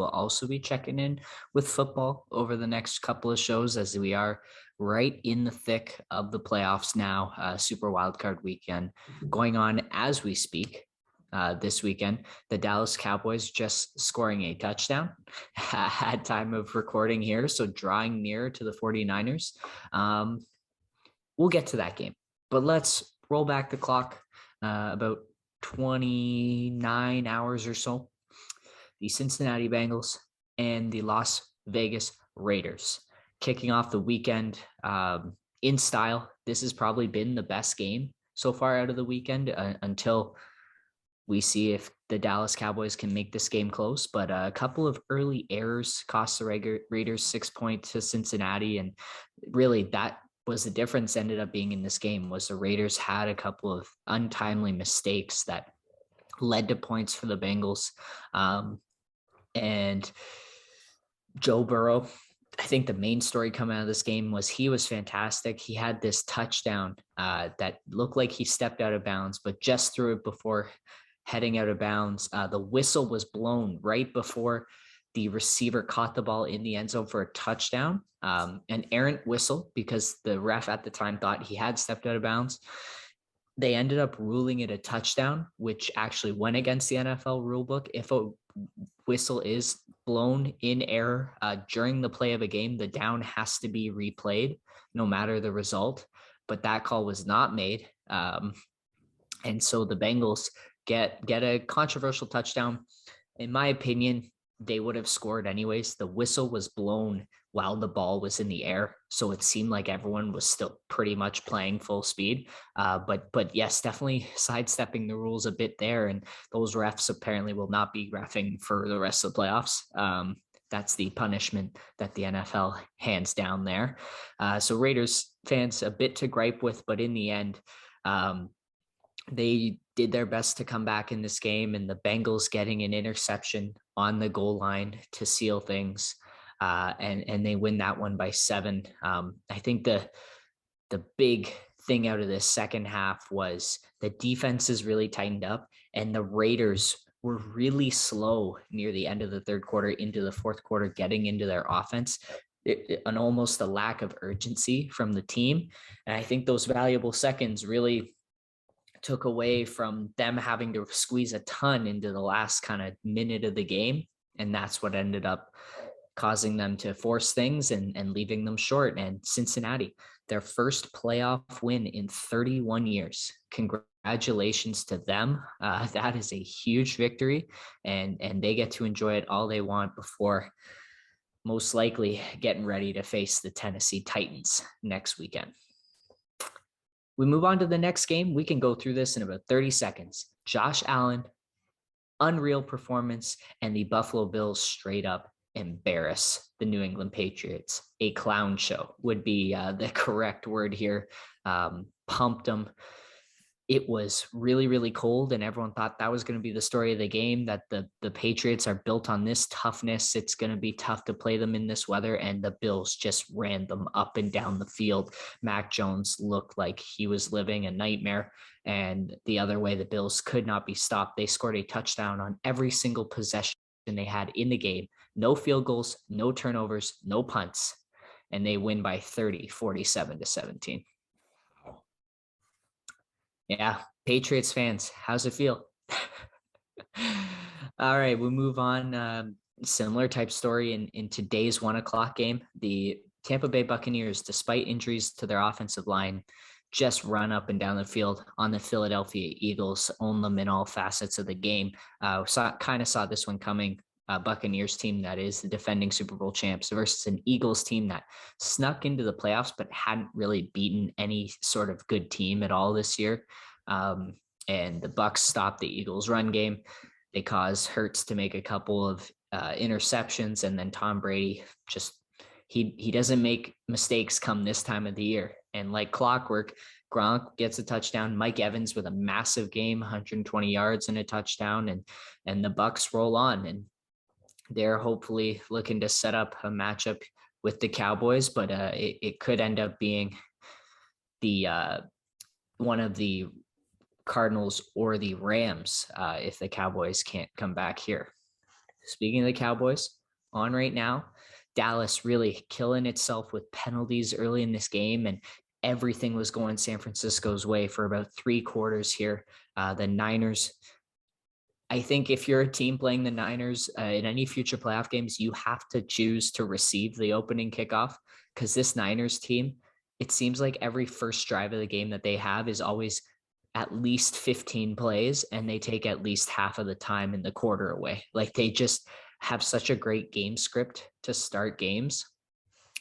we'll also be checking in with football over the next couple of shows as we are right in the thick of the playoffs now. Super Wildcard weekend going on as we speak. This weekend, the Dallas Cowboys just scoring a touchdown at time of recording here, so drawing near to the 49ers. We'll get to that game, but let's roll back the clock about 29 hours or so. The Cincinnati Bengals and the Las Vegas Raiders kicking off the weekend in style. This has probably been the best game so far out of the weekend until we see if the Dallas Cowboys can make this game close. But a couple of early errors cost the Raiders 6 points to Cincinnati. And really that was the difference ended up being in this game was the Raiders had a couple of untimely mistakes that led to points for the Bengals. And Joe Burrow, I think the main story coming out of this game was he was fantastic. He had this touchdown that looked like he stepped out of bounds, but just threw it before heading out of bounds. The whistle was blown right before the receiver caught the ball in the end zone for a touchdown, an errant whistle because the ref at the time thought he had stepped out of bounds. They ended up ruling it a touchdown, which actually went against the NFL rulebook. If a whistle is blown in error during the play of a game, the down has to be replayed no matter the result. But that call was not made. And so the Bengals get a controversial touchdown. In my opinion, they would have scored anyways. The whistle was blown while the ball was in the air, so it seemed like everyone was still pretty much playing full speed. But yes, definitely sidestepping the rules a bit there, and those refs apparently will not be reffing for the rest of the playoffs. That's the punishment that the NFL hands down there. So Raiders fans a bit to gripe with, but in the end, they did their best to come back in this game, and the Bengals getting an interception on the goal line to seal things. And they win that one by 7. I think the big thing out of this second half was the defenses really tightened up, and the Raiders were really slow near the end of the third quarter into the fourth quarter, getting into their offense. And almost a lack of urgency from the team. And I think those valuable seconds really took away from them having to squeeze a ton into the last kind of minute of the game. And that's what ended up causing them to force things and leaving them short. And Cincinnati, their first playoff win in 31 years. Congratulations to them. That is a huge victory, and they get to enjoy it all they want before most likely getting ready to face the Tennessee Titans next weekend. We move on to the next game. We can go through this in about 30 seconds. Josh Allen, unreal performance, and the Buffalo Bills straight up embarrass the New England Patriots. A clown show would be the correct word here. Pumped them. It was really, really cold, and everyone thought that was going to be the story of the game, that the Patriots are built on this toughness. It's going to be tough to play them in this weather, and the Bills just ran them up and down the field. Mac Jones looked like he was living a nightmare, and the other way, the Bills could not be stopped. They scored a touchdown on every single possession they had in the game. No field goals, no turnovers, no punts, and they win by 30, 47-17. Yeah, Patriots fans, how's it feel? All right, we move on. Similar type story in today's 1 o'clock game. The Tampa Bay Buccaneers, despite injuries to their offensive line, just run up and down the field on the Philadelphia Eagles, own them in all facets of the game. Saw this one coming. Buccaneers team that is the defending Super Bowl champs versus an Eagles team that snuck into the playoffs but hadn't really beaten any sort of good team at all this year. And the Bucs stopped the Eagles run game. They caused Hurts to make a couple of interceptions, and then Tom Brady just he doesn't make mistakes come this time of the year. And like clockwork, Gronk gets a touchdown. Mike Evans with a massive game, 120 yards and a touchdown, and the Bucs roll on, and they're hopefully looking to set up a matchup with the Cowboys, but it could end up being the one of the Cardinals or the Rams if the Cowboys can't come back here. speaking of the Cowboys, on right now, Dallas really killing itself with penalties early in this game, and everything was going San Francisco's way for about 3/4 here. The Niners, I think if you're a team playing the Niners in any future playoff games, you have to choose to receive the opening kickoff, because this Niners team, it seems like every first drive of the game that they have is always at least 15 plays, and they take at least half of the time in the quarter away. Like, they just have such a great game script to start games.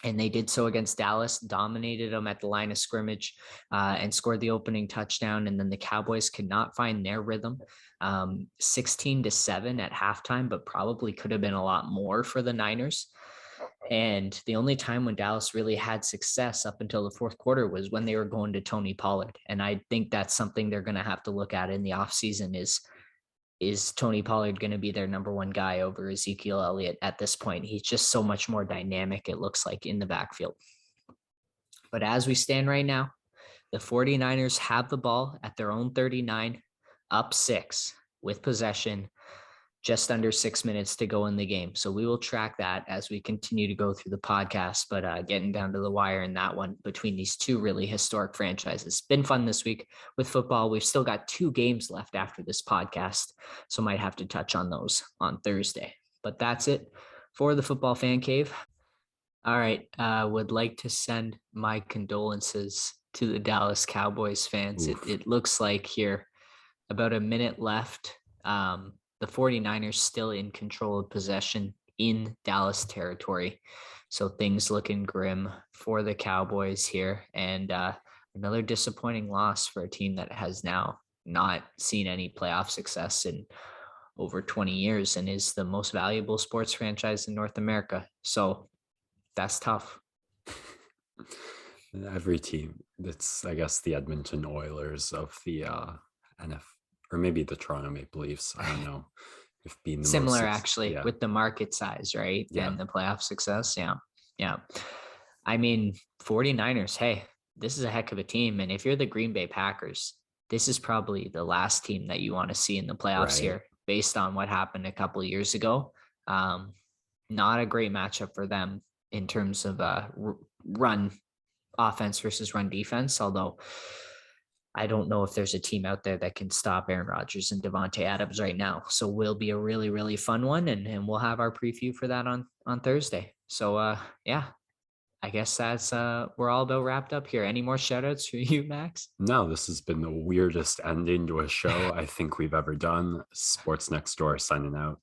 And they did so against Dallas, dominated them at the line of scrimmage, and scored the opening touchdown. And then the Cowboys could not find their rhythm. 16-7 at halftime, but probably could have been a lot more for the Niners. And the only time when Dallas really had success up until the fourth quarter was when they were going to Tony Pollard. And I think that's something they're going to have to look at in the offseason is Tony Pollard going to be their number one guy over Ezekiel Elliott at this point? He's just so much more dynamic, it looks like, in the backfield. But as we stand right now, the 49ers have the ball at their own 39, up 6 with possession, just under 6 minutes to go in the game. So we will track that as we continue to go through the podcast, but getting down to the wire in that one between these two really historic franchises. Been fun this week with football. We've still got 2 games left after this podcast, so might have to touch on those on Thursday. But that's it for the Football Fan Cave. All right. Would like to send my condolences to the Dallas Cowboys fans. It looks like here about a minute left. The 49ers still in control of possession in Dallas territory. So things looking grim for the Cowboys here. And another disappointing loss for a team that has now not seen any playoff success in over 20 years and is the most valuable sports franchise in North America. So that's tough. Every team, it's, I guess, the Edmonton Oilers of the NFL. Or maybe the Toronto Maple Leafs. I don't know if being the similar, most, actually, with the market size, right? Yeah. And the playoff success. Yeah. I mean, 49ers, hey, this is a heck of a team. And if you're the Green Bay Packers, this is probably the last team that you want to see in the playoffs here, based on what happened a couple of years ago. Not a great matchup for them in terms of run offense versus run defense, although I don't know if there's a team out there that can stop Aaron Rodgers and Devontae Adams right now. So will be a really, really fun one. And we'll have our preview for that on Thursday. So, yeah, I guess that's, we're all about wrapped up here. Any more shout outs for you, Max? No, this has been the weirdest ending to a show I think we've ever done. Sports NextDoor signing out.